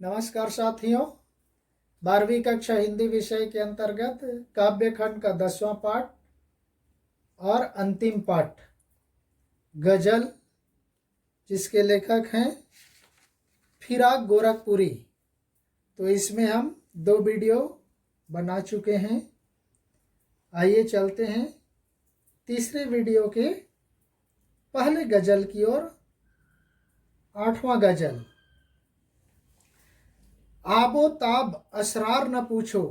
नमस्कार साथियों, 12वीं कक्षा हिंदी विषय के अंतर्गत काव्य खंड का 10वां पाठ और अंतिम पाठ गजल, जिसके लेखक हैं फिराक गोरखपुरी। तो इसमें हम 2 वीडियो बना चुके हैं। आइए चलते हैं तीसरे वीडियो के पहले गजल की ओर। 8वां गजल। आबो ताब असरार न पूछो,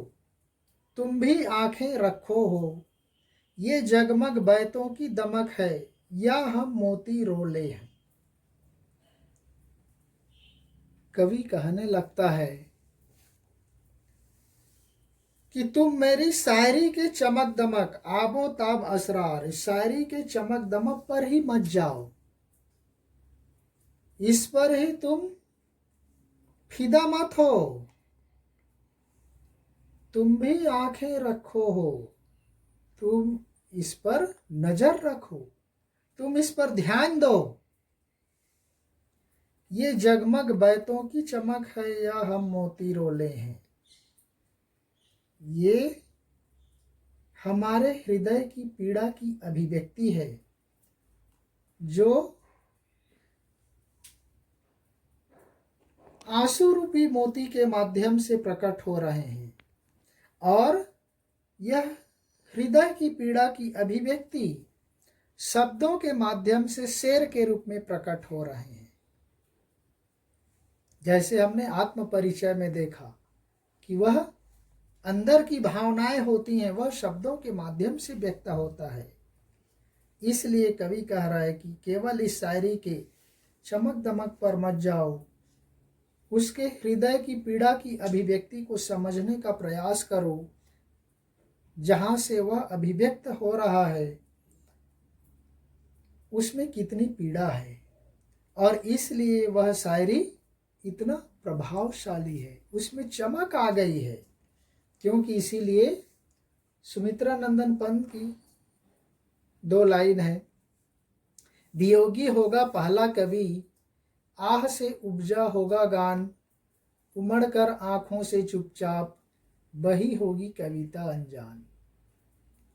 तुम भी आंखें रखो हो। ये जगमग बैतों की दमक है, या हम मोती रोले हैं। कवि कहने लगता है कि तुम मेरी शायरी के चमक दमक, आबो ताब असरार, शायरी के चमक दमक पर ही मत जाओ, इस पर ही तुम फिदा मत हो। तुम भी आंखें रखो हो, तुम इस पर नजर रखो, तुम इस पर ध्यान दो। ये जगमग बैतों की चमक है, या हम मोती रोले हैं। ये हमारे हृदय की पीड़ा की अभिव्यक्ति है, जो आंसू रूपी मोती के माध्यम से प्रकट हो रहे हैं। और यह हृदय की पीड़ा की अभिव्यक्ति शब्दों के माध्यम से शेर के रूप में प्रकट हो रहे हैं। जैसे हमने आत्म परिचय में देखा कि वह अंदर की भावनाएं होती हैं, वह शब्दों के माध्यम से व्यक्त होता है। इसलिए कवि कह रहा है कि केवल इस शायरी के चमक दमक पर मत जाओ, उसके हृदय की पीड़ा की अभिव्यक्ति को समझने का प्रयास करो। जहां से वह अभिव्यक्त हो रहा है उसमें कितनी पीड़ा है, और इसलिए वह शायरी इतना प्रभावशाली है, उसमें चमक आ गई है। क्योंकि इसीलिए सुमित्रा नंदन पंत की 2 लाइन है। वियोगी होगा पहला कवि, आह से उपजा होगा गान, उमड़ कर आंखों से चुपचाप बही होगी कविता अनजान।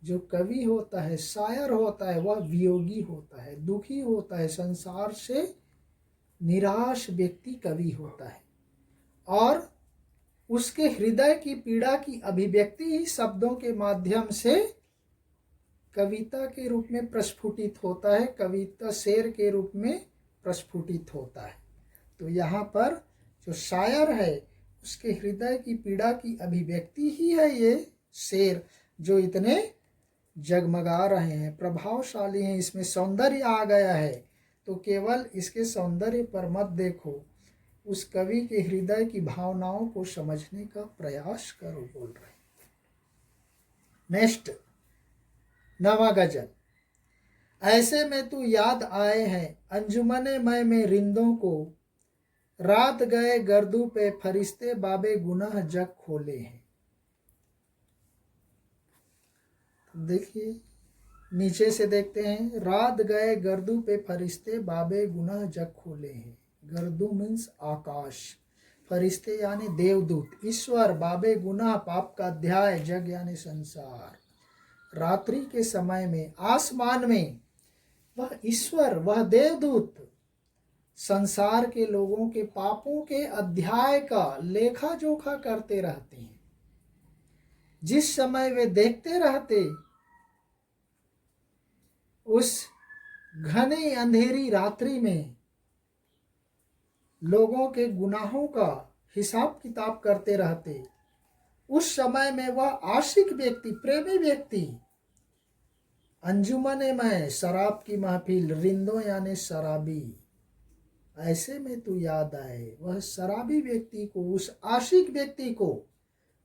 जो कवि होता है, शायर होता है, वह वियोगी होता है, दुखी होता है, संसार से निराश व्यक्ति कवि होता है। और उसके हृदय की पीड़ा की अभिव्यक्ति ही शब्दों के माध्यम से कविता के रूप में प्रस्फुटित होता है, कविता शेर के रूप में प्रस्फुटित होता है। तो यहाँ पर जो शायर है, उसके हृदय की पीड़ा की अभिव्यक्ति ही है ये शेर, जो इतने जगमगा रहे हैं, प्रभावशाली हैं। इसमें सौंदर्य आ गया है। तो केवल इसके सौंदर्य पर मत देखो, उस कवि के हृदय की भावनाओं को समझने का प्रयास करो, बोल रहे हैं। नेक्स्ट 9वां गजल। ऐसे में तू याद आए हैं अंजुमने में रिंदों को, रात गए गर्दू पे फरिश्ते बाबे गुनाह जग खोले हैं। देखिए नीचे से देखते हैं, रात गए गर्दू पे फरिश्ते बाबे गुनाह जग खोले हैं। गर्दू मीन्स आकाश, फरिश्ते यानी देवदूत, ईश्वर, बाबे गुनाह पाप का अध्याय, जग यानी संसार। रात्रि के समय में आसमान में वह ईश्वर, वह देवदूत संसार के लोगों के पापों के अध्याय का लेखा जोखा करते रहते हैं। जिस समय वे देखते रहते, उस घने अंधेरी रात्रि में लोगों के गुनाहों का हिसाब किताब करते रहते। उस समय में वह आशिक व्यक्ति, प्रेमी व्यक्ति, अंजुमने में शराब की महफिल, रिंदों यानी शराबी, ऐसे में तू याद आए, वह शराबी व्यक्ति को, उस आशिक व्यक्ति को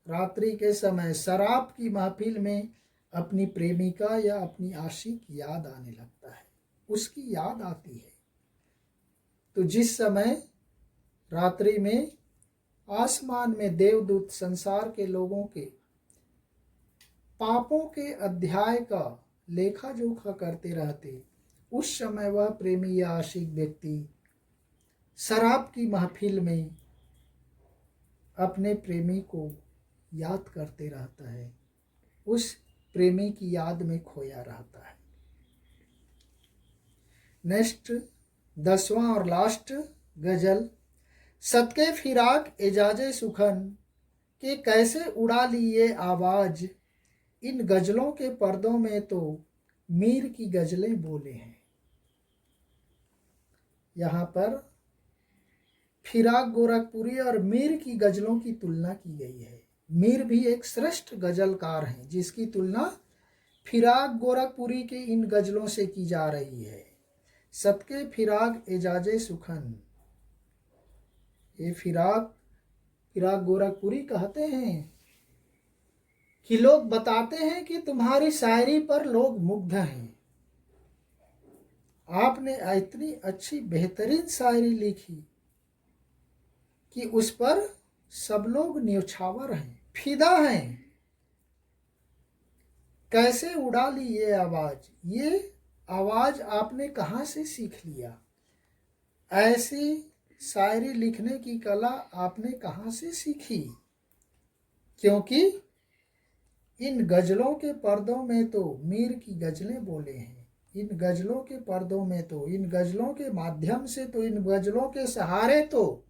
रात्रि के समय शराब की महफिल में अपनी प्रेमिका या अपनी आशिक याद आने लगता है, उसकी याद आती है। तो जिस समय रात्रि में आसमान में देवदूत संसार के लोगों के पापों के अध्याय का लेखा जोखा करते रहते, उस समय वह प्रेमी या आशिक व्यक्ति शराब की महफिल में अपने प्रेमी को याद करते रहता है, उस प्रेमी की याद में खोया रहता है। नेक्स्ट 10वां और लास्ट गजल। सदके फिराक एजाजे सुखन के कैसे उड़ा ली ये आवाज, इन गजलों के पर्दों में तो मीर की गजलें बोले हैं। यहाँ पर फिराक गोरखपुरी और मीर की गजलों की तुलना की गई है। मीर भी एक श्रेष्ठ गजलकार हैं जिसकी तुलना फिराक गोरखपुरी के इन गजलों से की जा रही है। सदके फिराक एजाजे सुखन, ये फिराक गोरखपुरी कहते हैं कि लोग बताते हैं कि तुम्हारी शायरी पर लोग मुग्ध हैं। आपने इतनी अच्छी बेहतरीन शायरी लिखी कि उस पर सब लोग न्यौछावर हैं, फिदा हैं। कैसे उड़ा ली ये आवाज आपने कहाँ से सीख लिया? ऐसी शायरी लिखने की कला आपने कहाँ से सीखी? क्योंकि इन गजलों के पर्दों में तो मीर की गजलें बोले हैं। इन गजलों के पर्दों में तो, इन गजलों के माध्यम से तो, इन गजलों के सहारे तो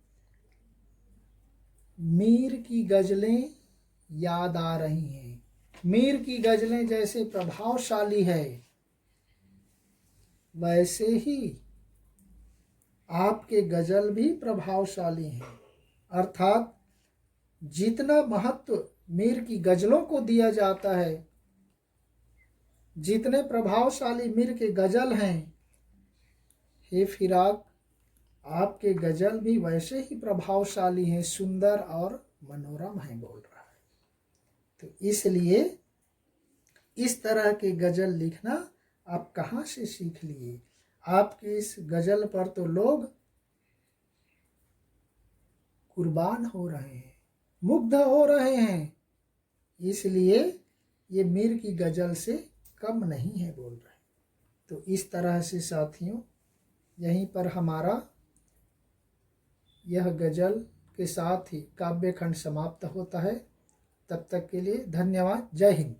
मीर की गजलें याद आ रही हैं। मीर की गजलें जैसे प्रभावशाली है, वैसे ही आपके गजल भी प्रभावशाली हैं। अर्थात जितना महत्व मीर की गजलों को दिया जाता है, जितने प्रभावशाली मीर के गजल हैं, हे फिराक आपके गजल भी वैसे ही प्रभावशाली हैं, सुंदर और मनोरम हैं, बोल रहा है। तो इसलिए इस तरह के गजल लिखना आप कहाँ से सीख लिए? आपके इस गजल पर तो लोग कुर्बान हो रहे हैं, मुग्ध हो रहे हैं, इसलिए ये मीर की गजल से कम नहीं है, बोल रहे। तो इस तरह से साथियों यहीं पर हमारा यह गजल के साथ ही काव्य खंड समाप्त होता है। तब तक के लिए धन्यवाद। जय हिंद।